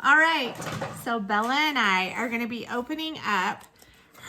All right, so Bella and I are going to be opening up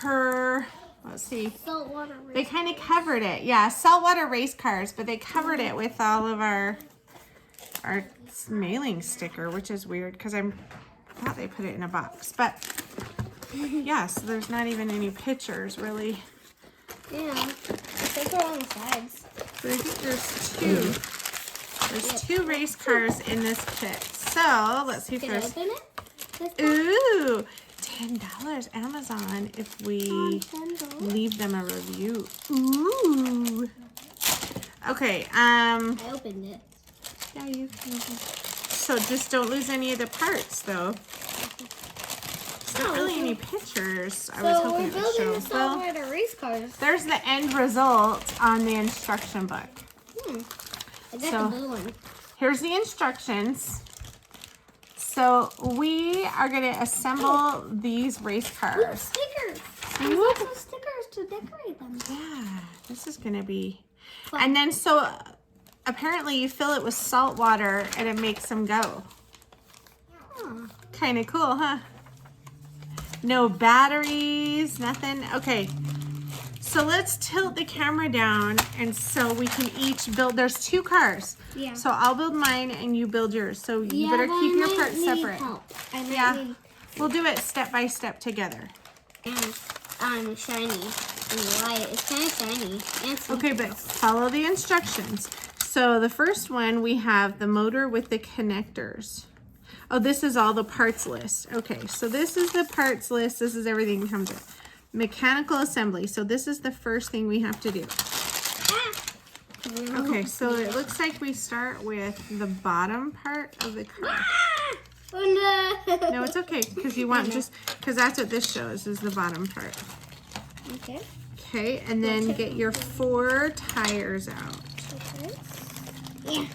her, let's see. Saltwater race. They kind of covered it. Yeah, saltwater race cars, but they covered it with all of our mailing sticker, which is weird because I thought they put it in a box. But yeah, so there's not even any pictures really. Yeah, I think they're on the sides. But I think there's two. There's two race cars in this kit. So let's see if Can I there's. open it? Ooh, $10 Amazon if we $10. leave them a review. Ooh. Okay. I opened it. Yeah, you can. So just don't lose any of the parts, though. There's not really any pictures. I was hoping it would show. So we're building the saltwater race cars. There's the end result on the instruction book. I got the blue one. Here's the instructions. So we are going to assemble these race cars. Stickers. There's also stickers to decorate them. Yeah, this is going to be... Fun. And then so apparently you fill it with salt water and it makes them go. Huh. Kind of cool, huh? No batteries, nothing. Okay, so let's tilt the camera down and so we can each build. There's two cars. Yeah. So I'll build mine and you build yours. So you better keep your parts separate. Yeah. We'll do it step by step together. And shiny and light. It's kind of shiny. And Okay, but follow the instructions. So the first one, we have the motor with the connectors. Oh, this is all the parts list. Okay, so this is the parts list. This is everything that comes with. Mechanical assembly. So this is the first thing we have to do. Okay, so it looks like we start with the bottom part of the car. Oh no! No, it's okay, because you want because that's what this shows, is the bottom part. Okay. Okay, and then get your 4 tires out. Okay. Yeah.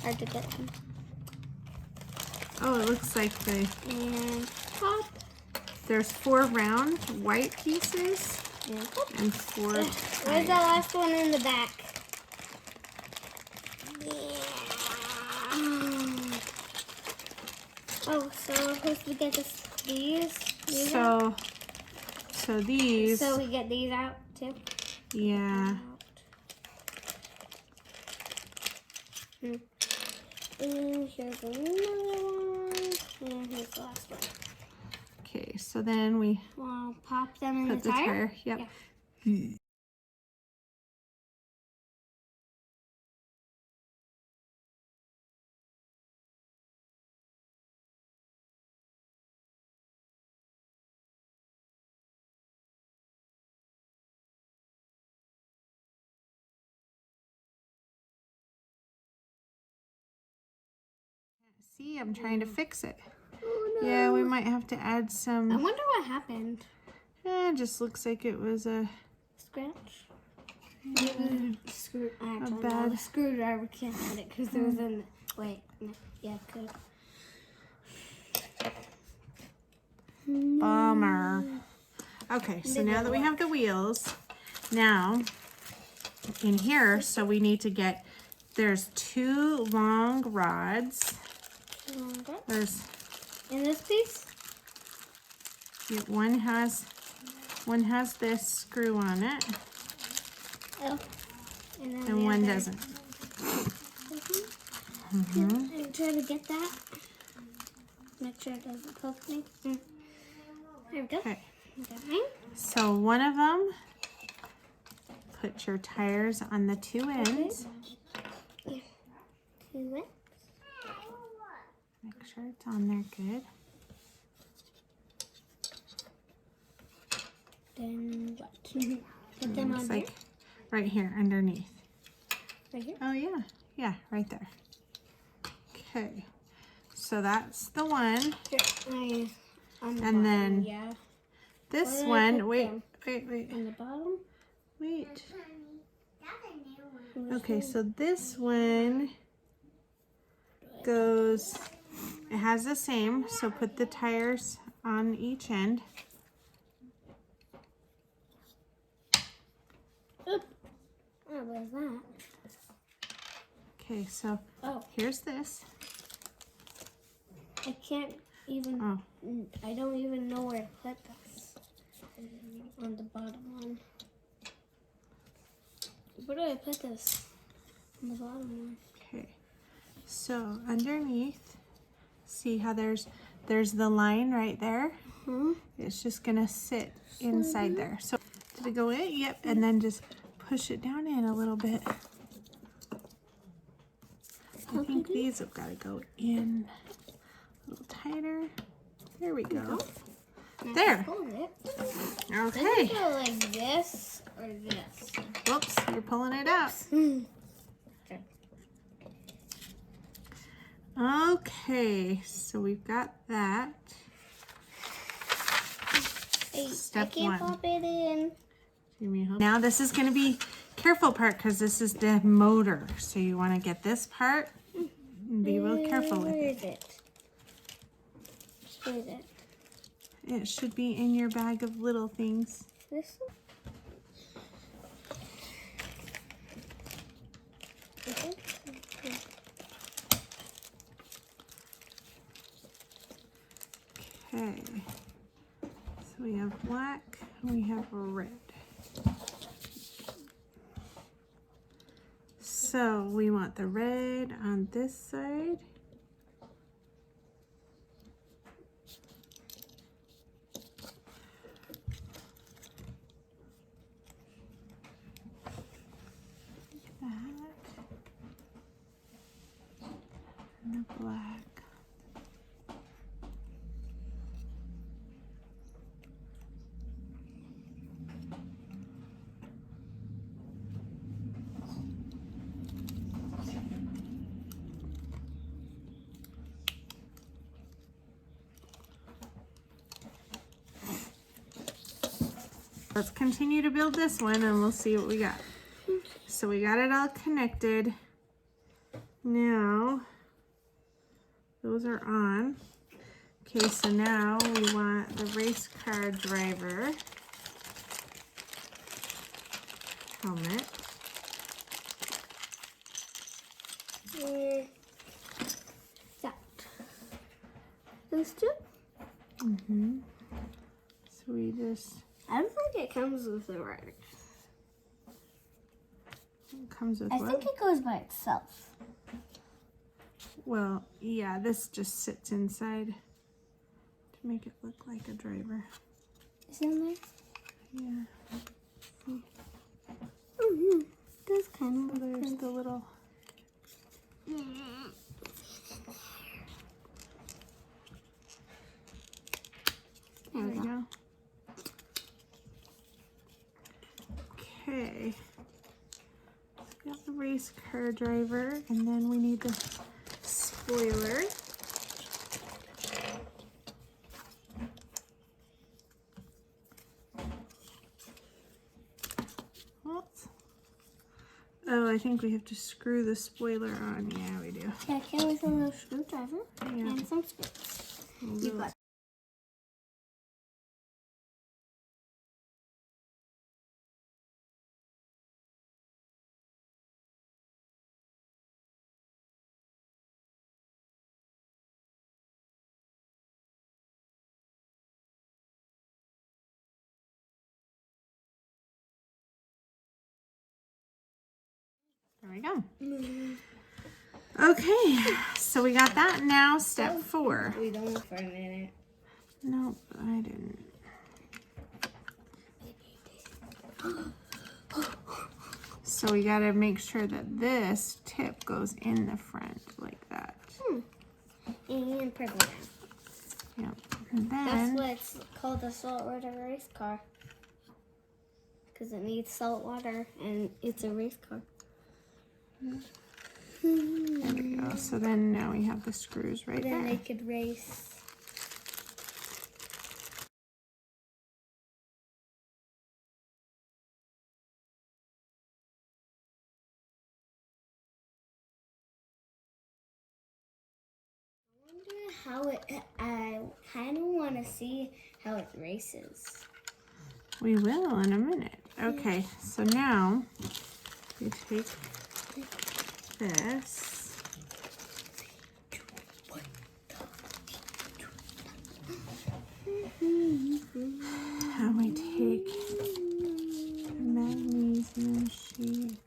Hard to get them. Oh, it looks like And pop. there's 4 round white pieces and 4 tires. Where's the last one in the back? Yeah. Oh, so we're supposed to get these out? So these. So we get these out too? Yeah. And here's another one. And here's the last one. Okay, so then we We'll pop them in put the tire. Yep. Yeah. See, I'm trying to fix it. Oh, no. Yeah, we might have to add I some. wonder what happened. It just looks like it was a Scratch? a bad. The screwdriver can't hit it because there was an. Wait. No, yeah, could. Bummer. Okay, so now that we have the wheels, now in here, so we need to get, there's 2 long rods. There's In this piece? yeah, one has this screw on it, Oh. And, then and the one other. doesn't. And try to get that. Make sure it doesn't poke me. There we go. Okay, Okay. so one of them, put your tires on the 2 ends. Yeah. 2 ends. Make sure it's on there good. Then what? Put them Looks on like right here underneath. Right here? Oh yeah, yeah, right there. Okay, so that's the one. Here, And then yeah. this Where did I one, put wait, them? wait. On the bottom? Wait. Okay, so this one goes, it has the same, so put the tires on each end. Oop. Oh, where's that? Okay, so Oh, here's this. I can't even. Oh. I don't even know where to put this. On the bottom one. Where do I put this? On the bottom one. Okay. So underneath, see how there's the line right there? Hmm? It's just gonna sit inside there. So did it go in? Yep. And then just push it down in a little bit. I think these have got to go in a little tighter. There we go. There. Okay. Go like this or this. Whoops, you're pulling it out. Okay, so we've got that. Hey, Step I can't one. pop it in. Now this is going to be careful part because this is the motor. So you want to get this part and be real careful with Where it. is it? Where is it? It should be in your bag of little things. This one? Okay. So we have black and we have red. So we want the red on this side. That. And the black. Let's continue to build this one and we'll see what we got. So we got it all connected. Now, those are on. Okay, so now we want the race car driver helmet. That. Those two? Mm-hmm. So we just... I don't think it comes with the rider. It comes with I what? think it goes by itself. Well, yeah, this just sits inside to make it look like a driver. Is it in there? Yeah. Oh, yeah. That's kind So of there's the little... There we go. Okay. We got the race car driver, and then we need the spoiler. Oops. Oh, I think we have to screw the spoiler on. Yeah, we do. Yeah, can we find a screwdriver? Yeah. And some screws. We'll You do got it. There we go. Okay, so we got that. Now step 4. We don't look for a minute. Nope, I didn't. So we gotta make sure that this tip goes in the front like that. And purple. Yep. And That's then what it's called, a saltwater race car. Because it needs salt water and it's a race car. there we go. So then now we have the screws right Then there. they could race. I wonder how it, I kind of want to see how it races. We will in a minute. Okay, so now we take this And we take the magnesium sheet.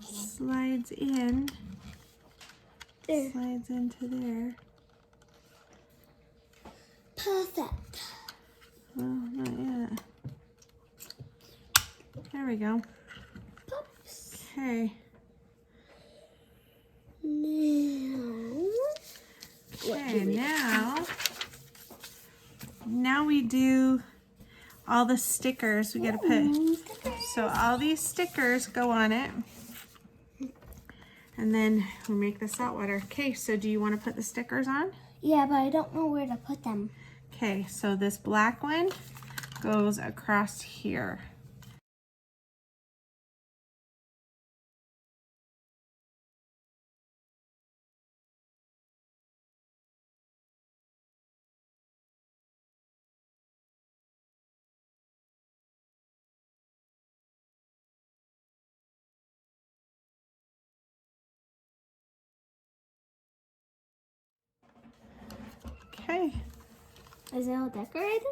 Slides in, There. slides into there. Perfect. Well, not yet. There we go. Pops. Okay. Okay, now we do all the stickers. We gotta put, so all these stickers go on it. And then we make the salt water. Okay, so do you want to put the stickers on? Yeah, but I don't know where to put them. Okay, so this black one goes across here. Okay, Is it all decorated?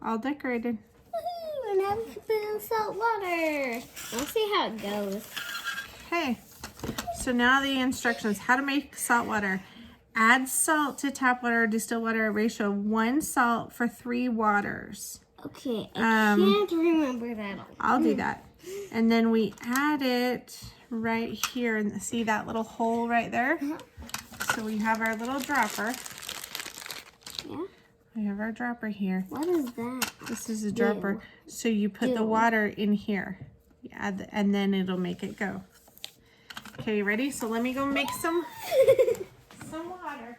all decorated. Woohoo! And now we can put in salt water. Let's see how it goes. Okay, so now the instructions. How to make salt water. Add salt to tap water or distilled water, a ratio of 1 salt for 3 waters. Okay, I can't remember that. I'll do that. And then we add it right here. And see that little hole right there? So we have our little dropper. Yeah? We have our dropper here. What is that? This is a dropper. So you put the water in here. You add and then it'll make it go. Okay, you ready? So let me go make some water.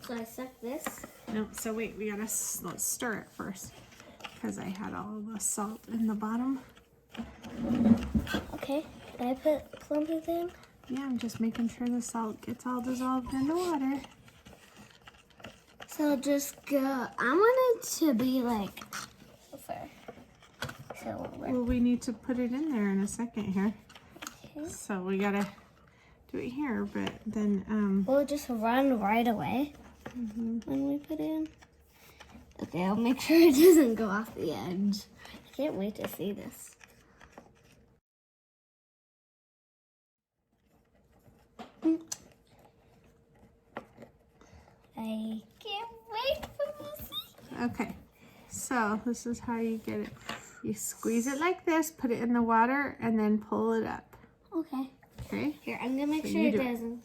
So I suck this. No, so wait, we gotta let's stir it first because I had all the salt in the bottom. Okay, can I put clumpers in? Yeah, I'm just making sure the salt gets all dissolved in the water. So just go. I want it to be like over. So Well, we need to put it in there in a second here. okay. So we gotta do it here, but then Will it just run right away when we put it in? Okay, I'll make sure it doesn't go off the edge. I can't wait to see this. I can't wait for this. okay. So this is how you get it. You squeeze it like this, put it in the water, and then pull it up. Okay. Okay? Here, I'm gonna make So sure you it do it. doesn't.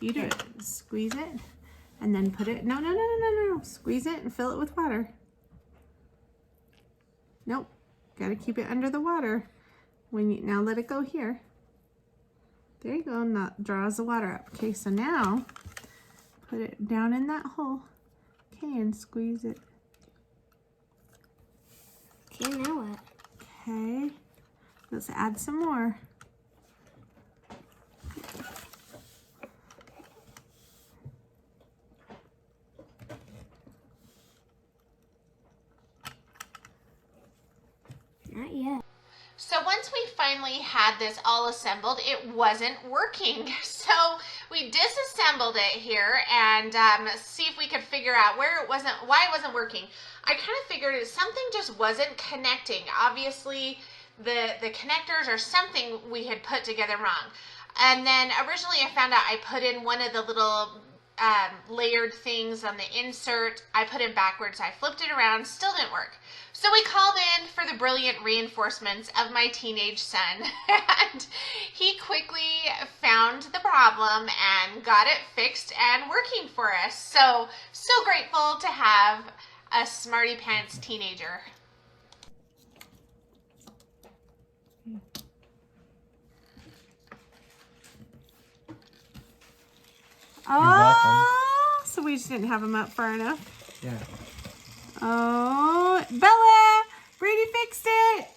You do it. Squeeze it, and then put it. No. Squeeze it and fill it with water. Nope. Got to keep it under the water. Now let it go here. There you go. Now draws the water up. Okay, so now put it down in that hole. Okay, and squeeze it. Okay, now what? Okay. Let's add some more. Not yet. So once we finally had this all assembled, it wasn't working. So we disassembled it here and see if we could figure out why it wasn't working. I kind of figured something just wasn't connecting. Obviously, the connectors or something we had put together wrong. And then originally I found out I put in one of the little layered things on the insert. I put it backwards. I flipped it around. Still didn't work. So we called in for the brilliant reinforcements of my teenage son, and he quickly found the problem and got it fixed and working for us. So grateful to have a smarty pants teenager. You're welcome. So we just didn't have them up far enough. Yeah. Oh, Bella! Brady fixed it!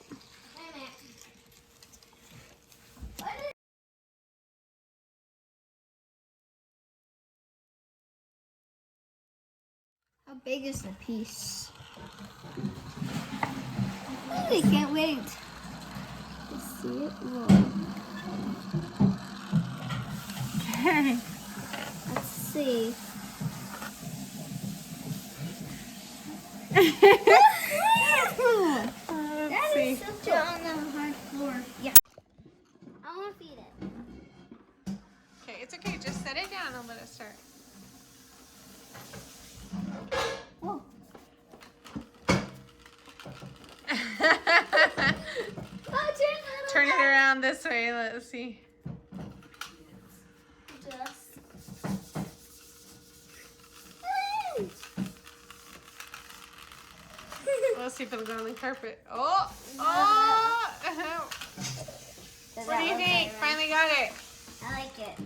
How big is the piece? I can't wait to see it roll. Okay. Let's see. Let's That see. is so cool. On the hard floor. Yeah. I want to feed it. Okay, it's okay. Just set it down and let it start. Whoa. Oh, Turn it around this way. Let's see. Just. Let's see if it'll go on the carpet. Oh! Oh! What do you think? Finally got it. I like it.